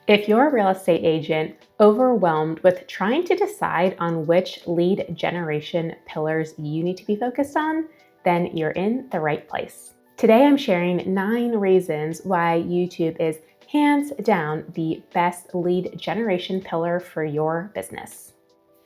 If you're a real estate agent overwhelmed with trying to decide on which lead generation pillars you need to be focused on, then you're in the right place. Today, I'm sharing 9 reasons why YouTube is hands down the best lead generation pillar for your business.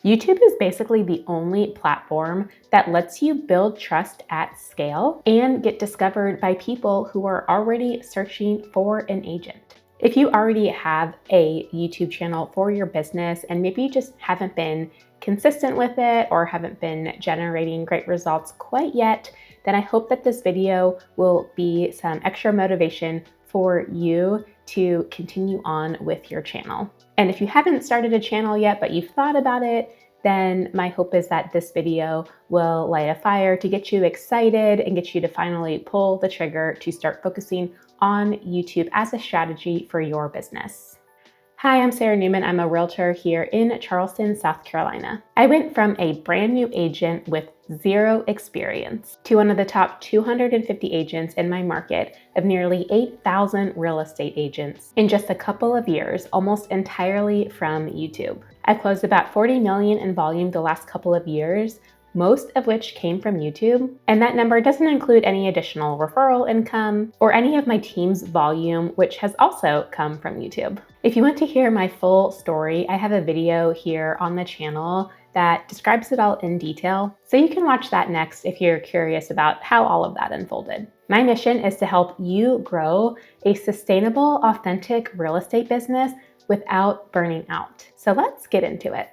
YouTube is basically the only platform that lets you build trust at scale and get discovered by people who are already searching for an agent. If you already have a YouTube channel for your business and maybe you just haven't been consistent with it or haven't been generating great results quite yet, then I hope that this video will be some extra motivation for you to continue on with your channel. And if you haven't started a channel yet, but you've thought about it, then my hope is that this video will light a fire to get you excited and get you to finally pull the trigger to start focusing on YouTube as a strategy for your business. Hi, I'm Sarah Newman. I'm a realtor here in Charleston, South Carolina. I went from a brand new agent with 0 experience to one of the top 250 agents in my market of nearly 8,000 real estate agents in just a couple of years, almost entirely from YouTube. I've closed about 40 million in volume the last couple of years, most of which came from YouTube. And that number doesn't include any additional referral income or any of my team's volume, which has also come from YouTube. If you want to hear my full story, I have a video here on the channel that describes it all in detail. So you can watch that next if you're curious about how all of that unfolded. My mission is to help you grow a sustainable, authentic real estate business without burning out. So let's get into it.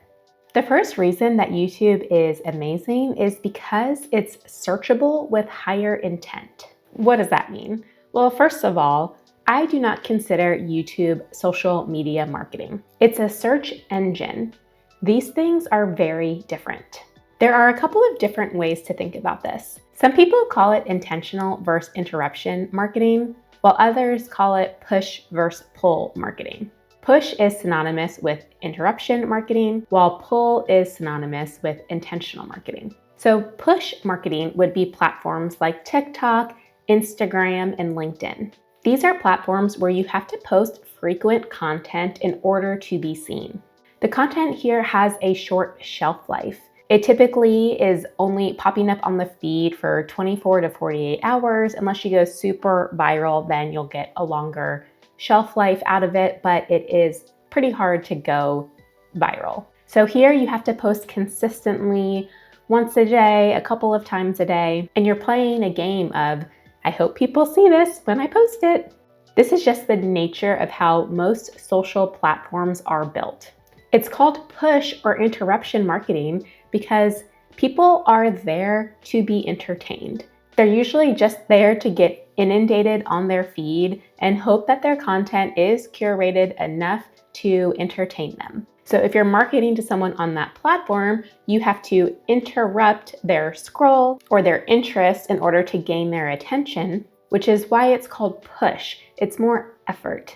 The first reason that YouTube is amazing is because it's searchable with higher intent. What does that mean? Well, first of all, I do not consider YouTube social media marketing. It's a search engine. These things are very different. There are a couple of different ways to think about this. Some people call it intentional versus interruption marketing, while others call it push versus pull marketing. Push is synonymous with interruption marketing, while pull is synonymous with intentional marketing. So push marketing would be platforms like TikTok, Instagram, and LinkedIn. These are platforms where you have to post frequent content in order to be seen. The content here has a short shelf life. It typically is only popping up on the feed for 24 to 48 hours. Unless you go super viral, then you'll get a longer shelf life out of it, but it is pretty hard to go viral. So here you have to post consistently once a day, a couple of times a day, and you're playing a game of, I hope people see this when I post it. This is just the nature of how most social platforms are built. It's called push or interruption marketing because people are there to be entertained. They're usually just there to get inundated on their feed and hope that their content is curated enough to entertain them. So if you're marketing to someone on that platform, you have to interrupt their scroll or their interest in order to gain their attention, which is why it's called push. It's more effort.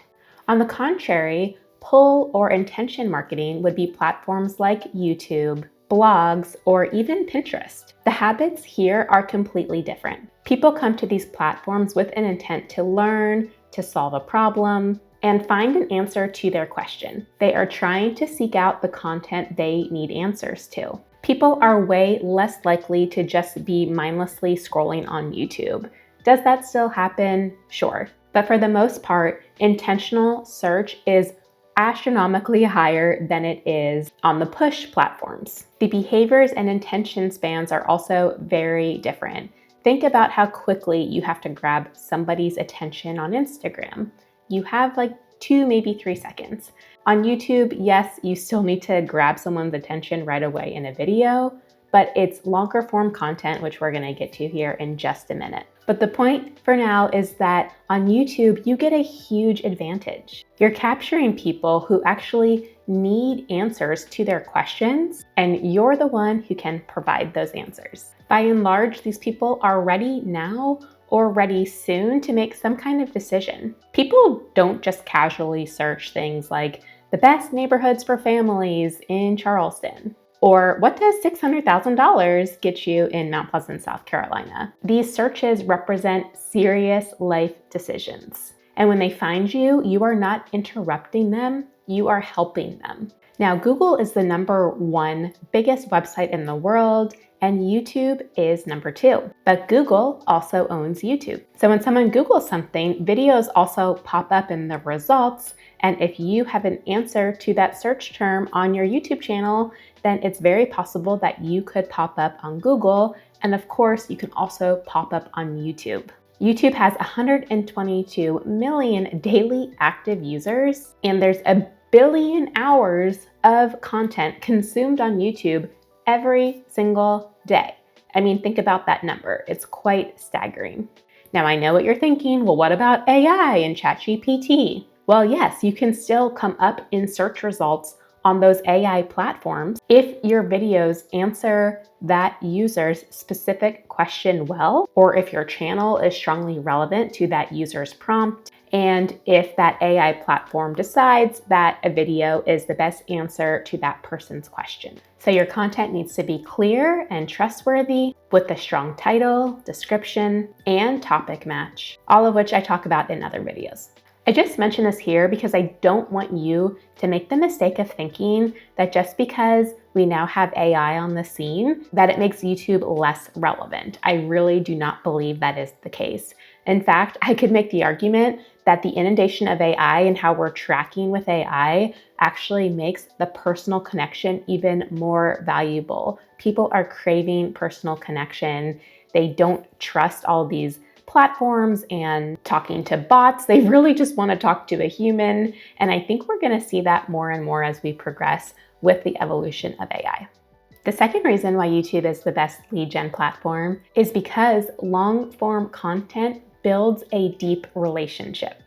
On the contrary, pull or intention marketing would be platforms like YouTube, blogs, or even Pinterest. The habits here are completely different. People come to these platforms with an intent to learn, to solve a problem, and find an answer to their question. They are trying to seek out the content they need answers to. People are way less likely to just be mindlessly scrolling on YouTube. Does that still happen? Sure. But for the most part, intentional search is astronomically higher than it is on the push platforms. The behaviors and attention spans are also very different. Think about how quickly you have to grab somebody's attention on Instagram. You have like 2, maybe 3 seconds. On YouTube, yes, you still need to grab someone's attention right away in a video, but it's longer form content, which we're gonna get to here in just a minute. But the point for now is that on YouTube, you get a huge advantage. You're capturing people who actually need answers to their questions, and you're the one who can provide those answers. By and large, these people are ready now or ready soon to make some kind of decision. People don't just casually search things like the best neighborhoods for families in Charleston. Or what does $600,000 get you in Mount Pleasant, South Carolina? These searches represent serious life decisions. And when they find you, you are not interrupting them, you are helping them. Now, Google is the #1 biggest website in the world, and YouTube is #2. But Google also owns YouTube. So when someone Googles something, videos also pop up in the results. And if you have an answer to that search term on your YouTube channel, then it's very possible that you could pop up on Google. And of course, you can also pop up on YouTube. YouTube has 122 million daily active users, and there's a billion hours of content consumed on YouTube every single day. I mean, think about that number. It's quite staggering. Now, I know what you're thinking. Well, what about AI and ChatGPT? Well, yes, you can still come up in search results on those AI platforms if your videos answer that user's specific question well, or if your channel is strongly relevant to that user's prompt, and if that AI platform decides that a video is the best answer to that person's question. So your content needs to be clear and trustworthy with a strong title, description, and topic match, all of which I talk about in other videos. I just mention this here because I don't want you to make the mistake of thinking that just because we now have AI on the scene, that it makes YouTube less relevant. I really do not believe that is the case. In fact, I could make the argument that the inundation of AI and how we're tracking with AI actually makes the personal connection even more valuable. People are craving personal connection. They don't trust all these platforms and talking to bots. They really just want to talk to a human. And I think we're going to see that more and more as we progress with the evolution of AI. The second reason why YouTube is the best lead gen platform is because long form content builds a deep relationship.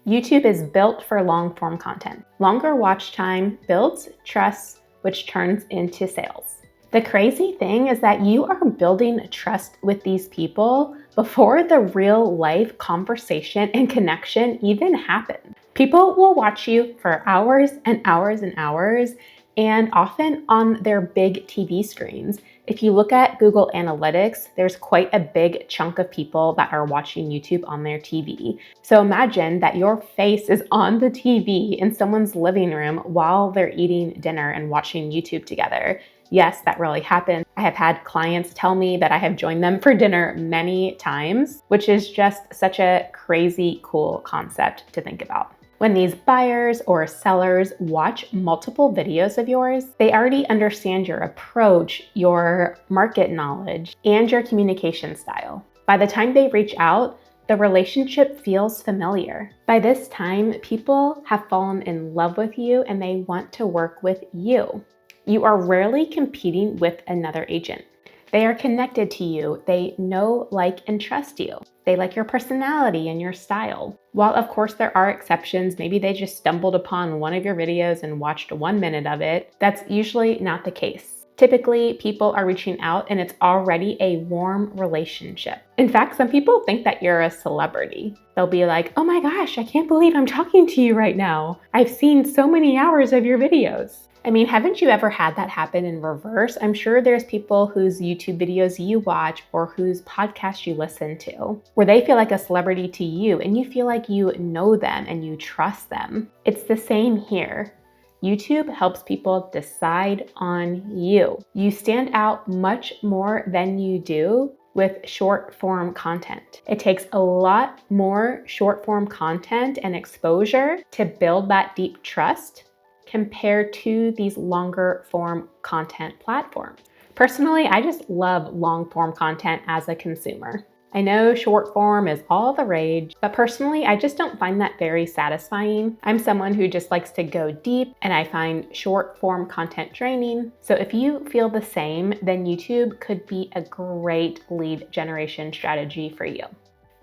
YouTube is built for long form content. Longer watch time builds trust, which turns into sales. The crazy thing is that you are building trust with these people before the real life conversation and connection even happen. People will watch you for hours and hours and hours, and often on their big TV screens. If you look at Google Analytics, there's quite a big chunk of people that are watching YouTube on their TV. So imagine that your face is on the TV in someone's living room while they're eating dinner and watching YouTube together. Yes, that really happens. I have had clients tell me that I have joined them for dinner many times, which is just such a crazy cool concept to think about. When these buyers or sellers watch multiple videos of yours, they already understand your approach, your market knowledge, and your communication style. By the time they reach out, the relationship feels familiar. By this time, people have fallen in love with you and they want to work with you. You are rarely competing with another agent. They are connected to you. They know, like, and trust you. They like your personality and your style. While of course there are exceptions, maybe they just stumbled upon one of your videos and watched 1 minute of it, that's usually not the case. Typically, people are reaching out and it's already a warm relationship. In fact, some people think that you're a celebrity. They'll be like, oh my gosh, I can't believe I'm talking to you right now. I've seen so many hours of your videos. I mean, haven't you ever had that happen in reverse? I'm sure there's people whose YouTube videos you watch or whose podcast you listen to, where they feel like a celebrity to you and you feel like you know them and you trust them. It's the same here. YouTube helps people decide on you. You stand out much more than you do with short form content. It takes a lot more short form content and exposure to build that deep trust compared to these longer form content platforms. Personally, I just love long form content as a consumer. I know short form is all the rage, but personally, I just don't find that very satisfying. I'm someone who just likes to go deep and I find short form content draining. So if you feel the same, then YouTube could be a great lead generation strategy for you.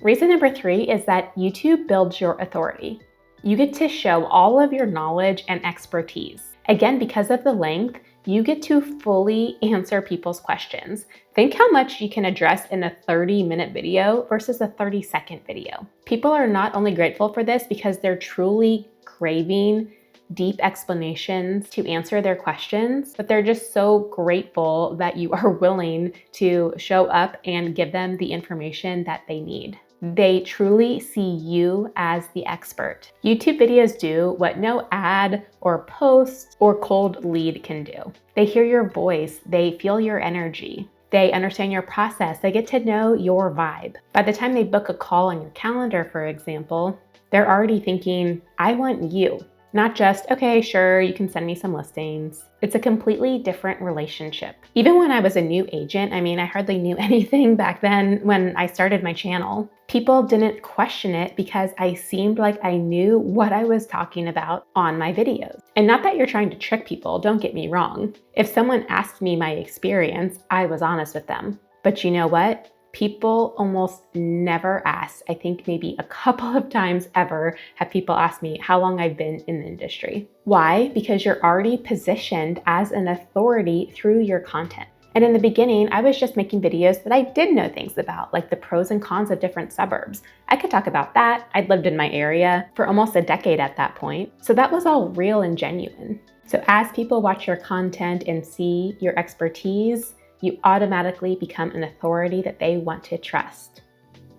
Reason number 3 is that YouTube builds your authority. You get to show all of your knowledge and expertise. Again, because of the length, you get to fully answer people's questions. Think how much you can address in a 30-minute video versus a 30-second video. People are not only grateful for this because they're truly craving deep explanations to answer their questions, but they're just so grateful that you are willing to show up and give them the information that they need. They truly see you as the expert. YouTube videos do what no ad or post or cold lead can do. They hear your voice, they feel your energy, they understand your process, they get to know your vibe. By the time they book a call on your calendar, for example, they're already thinking, I want you. Not just, okay, sure, you can send me some listings. It's a completely different relationship. Even when I was a new agent, I hardly knew anything back then when I started my channel. People didn't question it because I seemed like I knew what I was talking about on my videos. And not that you're trying to trick people, don't get me wrong. If someone asked me my experience, I was honest with them. But you know what? People almost never ask. I think maybe a couple of times ever have people ask me how long I've been in the industry. Why? Because you're already positioned as an authority through your content. And in the beginning, I was just making videos that I did know things about, like the pros and cons of different suburbs. I could talk about that. I'd lived in my area for almost a decade at that point. So that was all real and genuine. So as people watch your content and see your expertise, you automatically become an authority that they want to trust.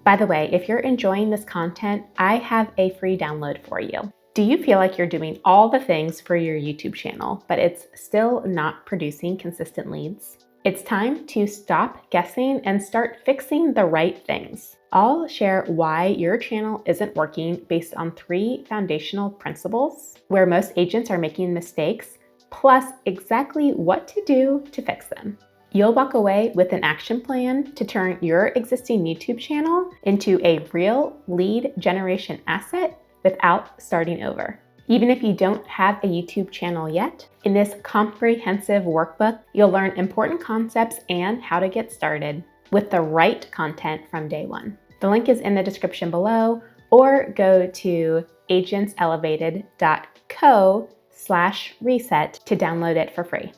By the way, if you're enjoying this content, I have a free download for you. Do you feel like you're doing all the things for your YouTube channel, but it's still not producing consistent leads? It's time to stop guessing and start fixing the right things. I'll share why your channel isn't working based on 3 foundational principles where most agents are making mistakes, plus exactly what to do to fix them. You'll walk away with an action plan to turn your existing YouTube channel into a real lead generation asset without starting over. Even if you don't have a YouTube channel yet, in this comprehensive workbook, you'll learn important concepts and how to get started with the right content from day one. The link is in the description below, or go to agentselevated.co/reset to download it for free.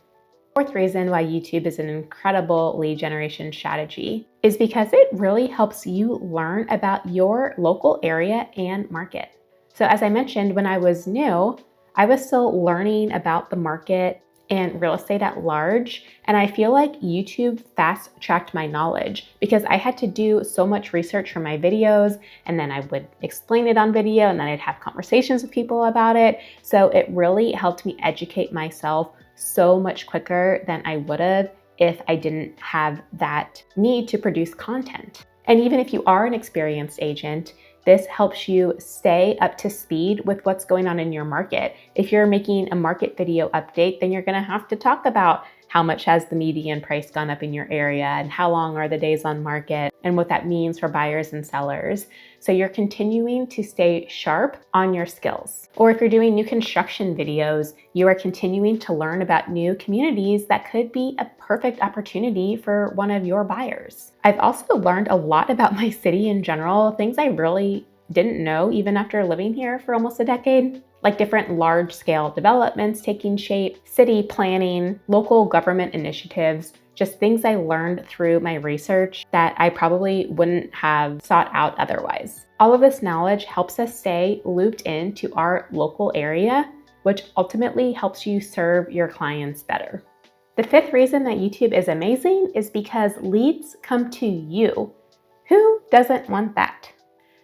Fourth reason why YouTube is an incredible lead generation strategy is because it really helps you learn about your local area and market. So as I mentioned, when I was new, I was still learning about the market and real estate at large. And I feel like YouTube fast-tracked my knowledge because I had to do so much research for my videos, and then I would explain it on video, and then I'd have conversations with people about it. So it really helped me educate myself so much quicker than I would have if I didn't have that need to produce content. And even if you are an experienced agent, this helps you stay up to speed with what's going on in your market. If you're making a market video update, then you're gonna have to talk about how much has the median price gone up in your area and how long are the days on market and what that means for buyers and sellers. So you're continuing to stay sharp on your skills. Or if you're doing new construction videos, you are continuing to learn about new communities that could be a perfect opportunity for one of your buyers. I've also learned a lot about my city in general, things I really didn't know even after living here for almost a decade, like different large-scale developments taking shape, city planning, local government initiatives, just things I learned through my research that I probably wouldn't have sought out otherwise. All of this knowledge helps us stay looped into our local area, which ultimately helps you serve your clients better. The fifth reason that YouTube is amazing is because leads come to you. Who doesn't want that?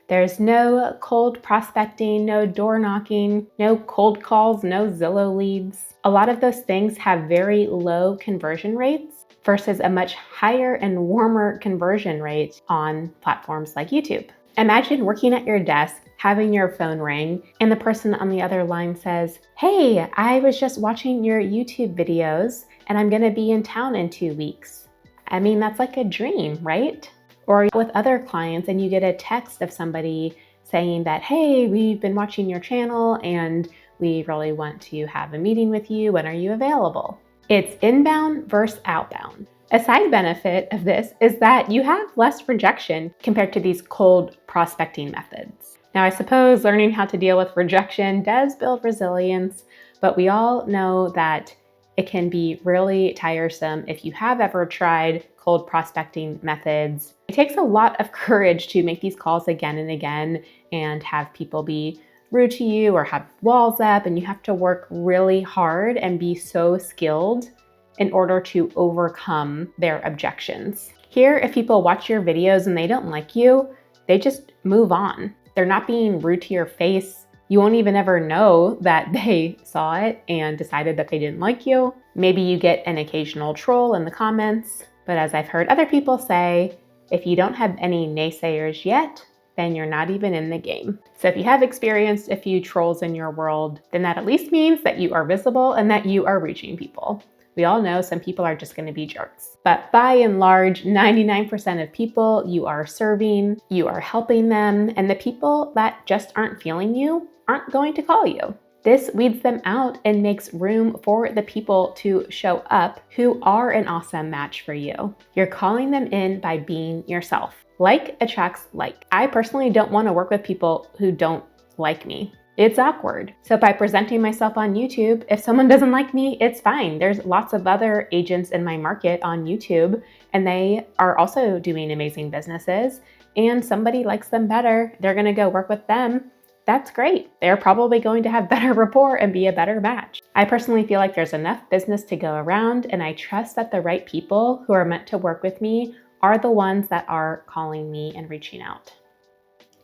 There's no cold prospecting, no door knocking, no cold calls, no Zillow leads. A lot of those things have very low conversion rates versus a much higher and warmer conversion rate on platforms like YouTube. Imagine working at your desk, having your phone ring, and the person on the other line says, "Hey, I was just watching your YouTube videos and I'm gonna be in town in 2 weeks." That's like a dream, right? Or with other clients and you get a text of somebody saying that, "Hey, we've been watching your channel and we really want to have a meeting with you. When are you available?" It's inbound versus outbound. A side benefit of this is that you have less rejection compared to these cold prospecting methods. Now, I suppose learning how to deal with rejection does build resilience, but we all know that it can be really tiresome if you have ever tried cold prospecting methods. It takes a lot of courage to make these calls again and again and have people be rude to you or have walls up, and you have to work really hard and be so skilled in order to overcome their objections. Here, if people watch your videos and they don't like you, they just move on. They're not being rude to your face. You won't even ever know that they saw it and decided that they didn't like you. Maybe you get an occasional troll in the comments, but as I've heard other people say, if you don't have any naysayers yet, then you're not even in the game. So if you have experienced a few trolls in your world, then that at least means that you are visible and that you are reaching people. We all know some people are just going to be jerks. But by and large, 99% of people you are serving, you are helping them, and the people that just aren't feeling you aren't going to call you. This weeds them out and makes room for the people to show up who are an awesome match for you. You're calling them in by being yourself. Like attracts like. I personally don't want to work with people who don't like me. It's awkward. So by presenting myself on YouTube, if someone doesn't like me, it's fine. There's lots of other agents in my market on YouTube, and they are also doing amazing businesses, and somebody likes them better. They're going to go work with them. That's great. They're probably going to have better rapport and be a better match. I personally feel like there's enough business to go around, and I trust that the right people who are meant to work with me are the ones that are calling me and reaching out.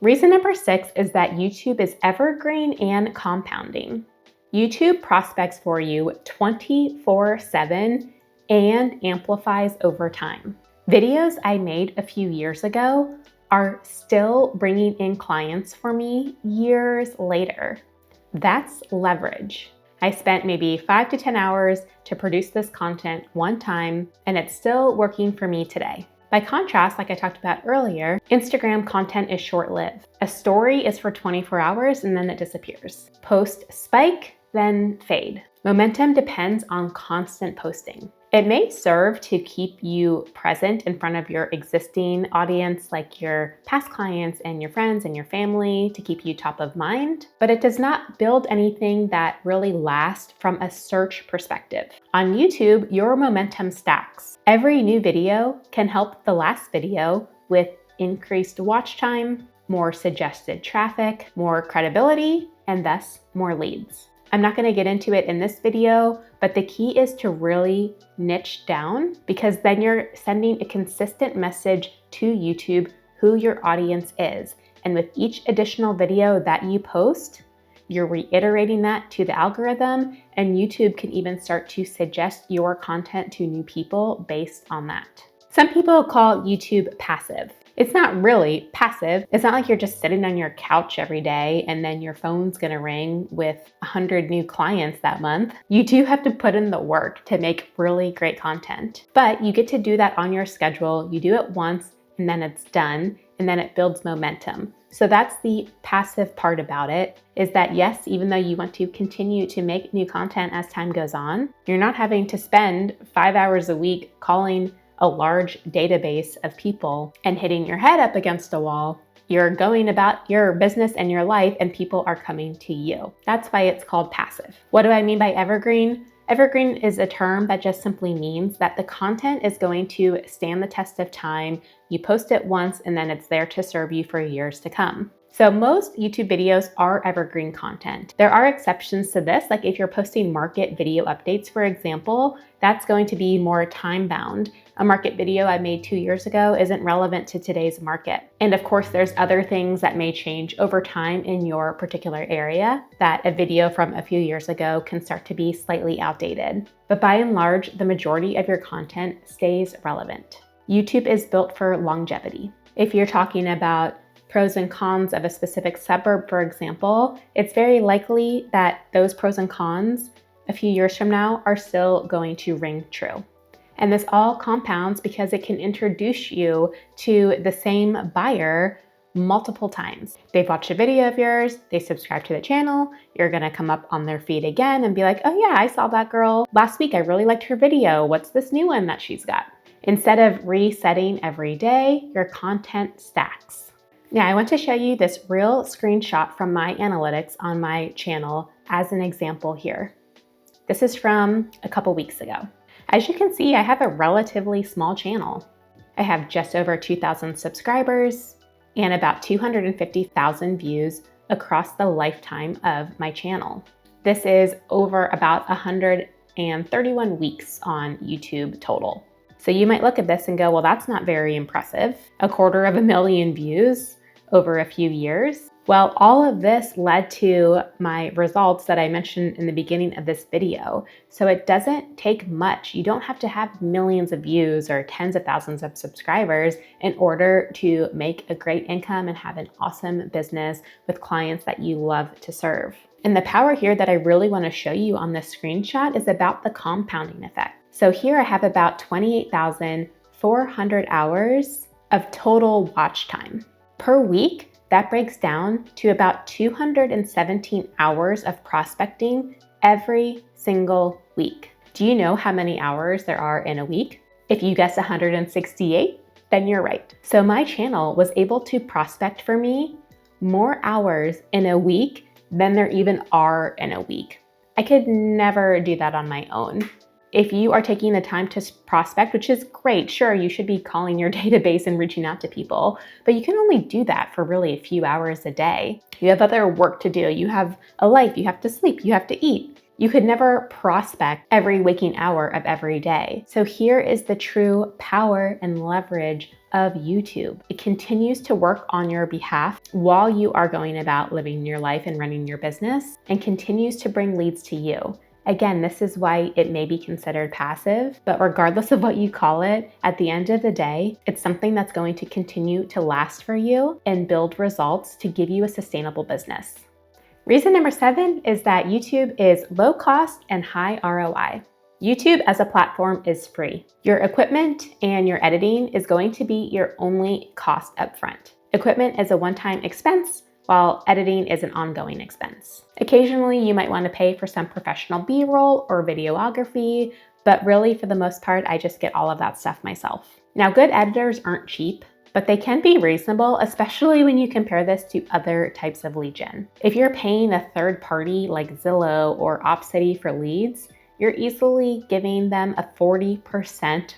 Reason number 6 is that YouTube is evergreen and compounding. YouTube prospects for you 24/7 and amplifies over time. Videos I made a few years ago are still bringing in clients for me years later. That's leverage. I spent maybe 5 to 10 hours to produce this content one time, and it's still working for me today. By contrast, like I talked about earlier, Instagram content is short-lived. A story is for 24 hours and then it disappears. Post spike, then fade. Momentum depends on constant posting. It may serve to keep you present in front of your existing audience, like your past clients and your friends and your family, to keep you top of mind, but it does not build anything that really lasts from a search perspective. On YouTube, your momentum stacks. Every new video can help the last video with increased watch time, more suggested traffic, more credibility, and thus more leads. I'm not going to get into it in this video, but the key is to really niche down, because then you're sending a consistent message to YouTube who your audience is. And with each additional video that you post, you're reiterating that to the algorithm, and YouTube can even start to suggest your content to new people based on that. Some people call YouTube passive. It's not really passive. It's not like you're just sitting on your couch every day and then your phone's gonna ring with 100 new clients that month. You do have to put in the work to make really great content, but you get to do that on your schedule. You do it once and then it's done, and then it builds momentum. So that's the passive part about it, is that yes, even though you want to continue to make new content as time goes on, you're not having to spend 5 hours a week calling a large database of people and hitting your head up against a wall. You're going about your business and your life, and people are coming to you. That's why it's called passive. What do I mean by evergreen? Evergreen is a term that just simply means that the content is going to stand the test of time. You post it once and then it's there to serve you for years to come. So most YouTube videos are evergreen content. There are exceptions to this, like if you're posting market video updates, for example, that's going to be more time-bound. A market video I made 2 years ago isn't relevant to today's market. And of course, there's other things that may change over time in your particular area, that a video from a few years ago can start to be slightly outdated. But by and large, the majority of your content stays relevant. YouTube is built for longevity. If you're talking about pros and cons of a specific suburb, for example, it's very likely that those pros and cons a few years from now are still going to ring true. And this all compounds because it can introduce you to the same buyer multiple times. They've watched a video of yours, they subscribe to the channel, you're gonna come up on their feed again and be like, oh yeah, I saw that girl last week, I really liked her video, what's this new one that she's got? Instead of resetting every day, your content stacks. Now, I want to show you this real screenshot from my analytics on my channel as an example here. This is from a couple weeks ago. As you can see, I have a relatively small channel. I have just over 2,000 subscribers and about 250,000 views across the lifetime of my channel. This is over about 131 weeks on YouTube total. So you might look at this and go, well, that's not very impressive. 250,000 views. over a few years. Well, all of this led to my results that I mentioned in the beginning of this video. So it doesn't take much. You don't have to have millions of views or tens of thousands of subscribers in order to make a great income and have an awesome business with clients that you love to serve. And the power here that I really want to show you on this screenshot is about the compounding effect. So here I have about 28,400 hours of total watch time. Per week, that breaks down to about 217 hours of prospecting every single week. Do you know how many hours there are in a week? If you guess 168, then you're right. So my channel was able to prospect for me more hours in a week than there even are in a week. I could never do that on my own. If you are taking the time to prospect, which is great, sure, you should be calling your database and reaching out to people, but you can only do that for really a few hours a day. You have other work to do. You have a life, you have to sleep, you have to eat. You could never prospect every waking hour of every day. So here is the true power and leverage of YouTube. It continues to work on your behalf while you are going about living your life and running your business, and continues to bring leads to you. Again, this is why it may be considered passive, but regardless of what you call it, at the end of the day, it's something that's going to continue to last for you and build results to give you a sustainable business. Reason number 7 is that YouTube is low cost and high ROI. YouTube as a platform is free. Your equipment and your editing is going to be your only cost upfront. Equipment is a one-time expense, while editing is an ongoing expense. Occasionally, you might want to pay for some professional B-roll or videography, but really for the most part, I just get all of that stuff myself. Now, good editors aren't cheap, but they can be reasonable, especially when you compare this to other types of lead gen. If you're paying a third party like Zillow or OpCity for leads, you're easily giving them a 40%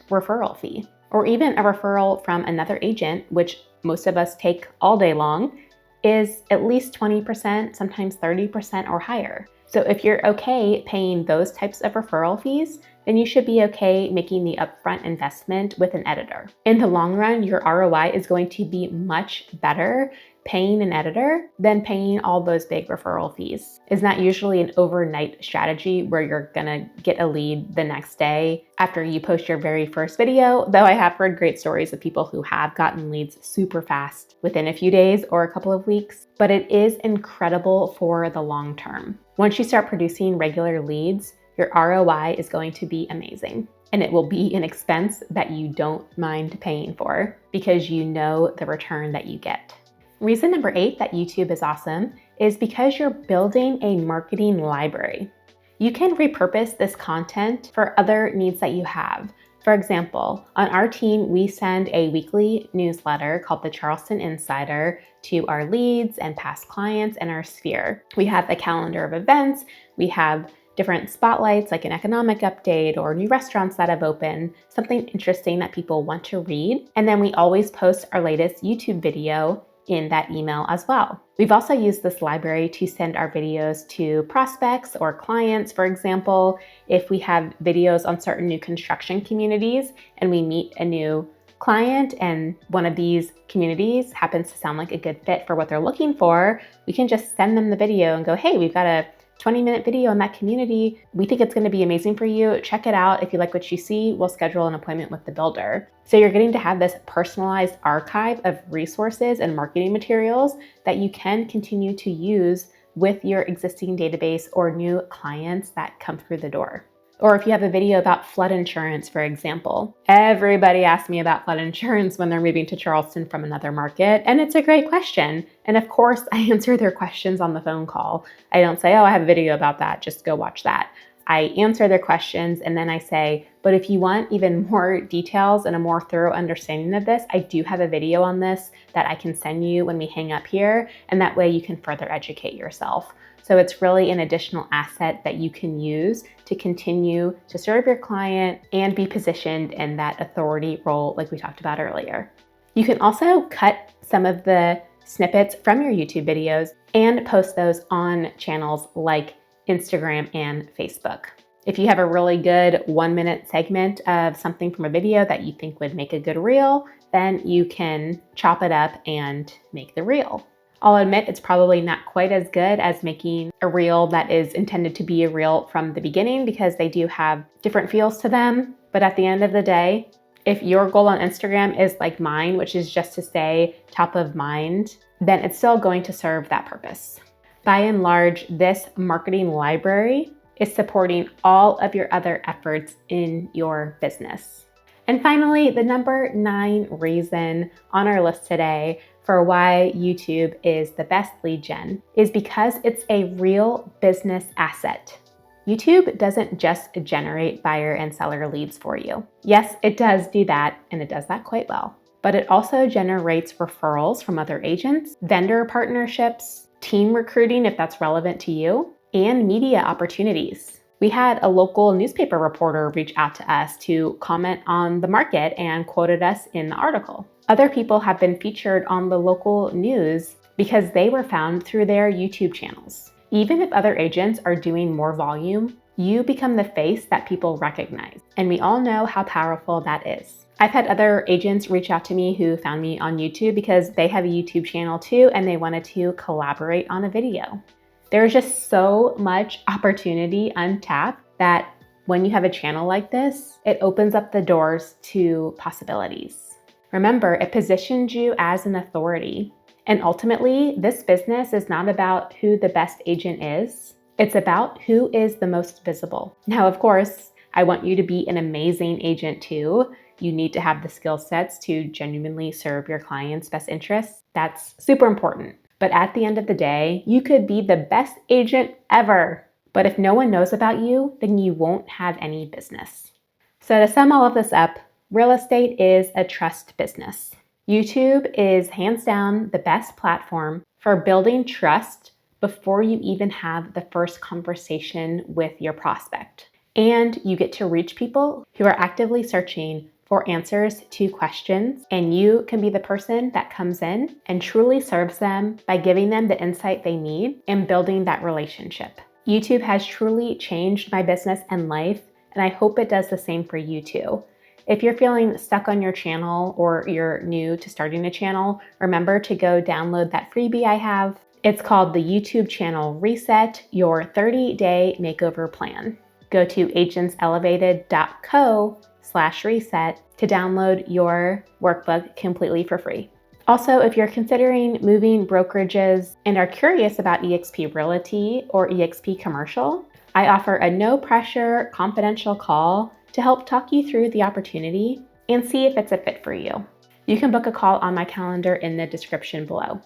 referral fee, or even a referral from another agent, which most of us take all day long, is at least 20%, sometimes 30% or higher. So if you're okay paying those types of referral fees, then you should be okay making the upfront investment with an editor. In the long run, your ROI is going to be much better paying an editor than paying all those big referral fees. It's not usually an overnight strategy where you're gonna get a lead the next day after you post your very first video, though I have heard great stories of people who have gotten leads super fast within a few days or a couple of weeks, but it is incredible for the long term. Once you start producing regular leads, your ROI is going to be amazing. And it will be an expense that you don't mind paying for because you know the return that you get. Reason number 8 that YouTube is awesome is because you're building a marketing library. You can repurpose this content for other needs that you have. For example, on our team, we send a weekly newsletter called the Charleston Insider to our leads and past clients in our sphere. We have a calendar of events. We have different spotlights like an economic update or new restaurants that have opened, something interesting that people want to read. And then we always post our latest YouTube video in that email as well. We've also used this library to send our videos to prospects or clients. For example, if we have videos on certain new construction communities and we meet a new client and one of these communities happens to sound like a good fit for what they're looking for, we can just send them the video and go, hey, we've got a 20-minute video in that community. We think it's going to be amazing for you. Check it out. If you like what you see, we'll schedule an appointment with the builder. So you're getting to have this personalized archive of resources and marketing materials that you can continue to use with your existing database or new clients that come through the door. Or if you have a video about flood insurance, for example. Everybody asks me about flood insurance when they're moving to Charleston from another market, and it's a great question. And of course, I answer their questions on the phone call. I don't say, oh, I have a video about that, just go watch that. I answer their questions and then I say, but if you want even more details and a more thorough understanding of this, I do have a video on this that I can send you when we hang up here, and that way you can further educate yourself. So it's really an additional asset that you can use to continue to serve your client and be positioned in that authority role like we talked about earlier. You can also cut some of the snippets from your YouTube videos and post those on channels like Instagram and Facebook. If you have a really good 1-minute segment of something from a video that you think would make a good reel, then you can chop it up and make the reel. I'll admit it's probably not quite as good as making a reel that is intended to be a reel from the beginning because they do have different feels to them. But at the end of the day, if your goal on Instagram is like mine, which is just to stay top of mind, then it's still going to serve that purpose. By and large, this marketing library is supporting all of your other efforts in your business. And finally, the number 9 reason on our list today for why YouTube is the best lead gen is because it's a real business asset. YouTube doesn't just generate buyer and seller leads for you. Yes, it does do that, and it does that quite well. But it also generates referrals from other agents, vendor partnerships, team recruiting if that's relevant to you, and media opportunities. We had a local newspaper reporter reach out to us to comment on the market and quoted us in the article. Other people have been featured on the local news because they were found through their YouTube channels. Even if other agents are doing more volume, you become the face that people recognize. And we all know how powerful that is. I've had other agents reach out to me who found me on YouTube because they have a YouTube channel too and they wanted to collaborate on a video. There's just so much opportunity untapped that when you have a channel like this, it opens up the doors to possibilities. Remember, it positions you as an authority. And ultimately, this business is not about who the best agent is. It's about who is the most visible. Now, of course, I want you to be an amazing agent too. You need to have the skill sets to genuinely serve your clients' best interests. That's super important. But at the end of the day, you could be the best agent ever. But if no one knows about you, then you won't have any business. So to sum all of this up, real estate is a trust business. YouTube is hands down the best platform for building trust before you even have the first conversation with your prospect. And you get to reach people who are actively searching for answers to questions, and you can be the person that comes in and truly serves them by giving them the insight they need and building that relationship. YouTube has truly changed my business and life, and I hope it does the same for you too. If you're feeling stuck on your channel or you're new to starting a channel, remember to go download that freebie I have. It's called the YouTube Channel Reset, your 30-day makeover plan. Go to agentselevated.co/reset to download your workbook completely for free. Also, if you're considering moving brokerages and are curious about eXp Realty or eXp Commercial, I offer a no-pressure confidential call to help talk you through the opportunity and see if it's a fit for you. You can book a call on my calendar in the description below.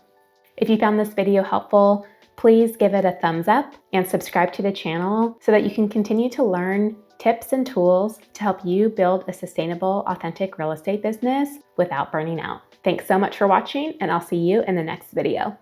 If you found this video helpful, please give it a thumbs up and subscribe to the channel so that you can continue to learn tips and tools to help you build a sustainable, authentic real estate business without burning out. Thanks so much for watching, and I'll see you in the next video.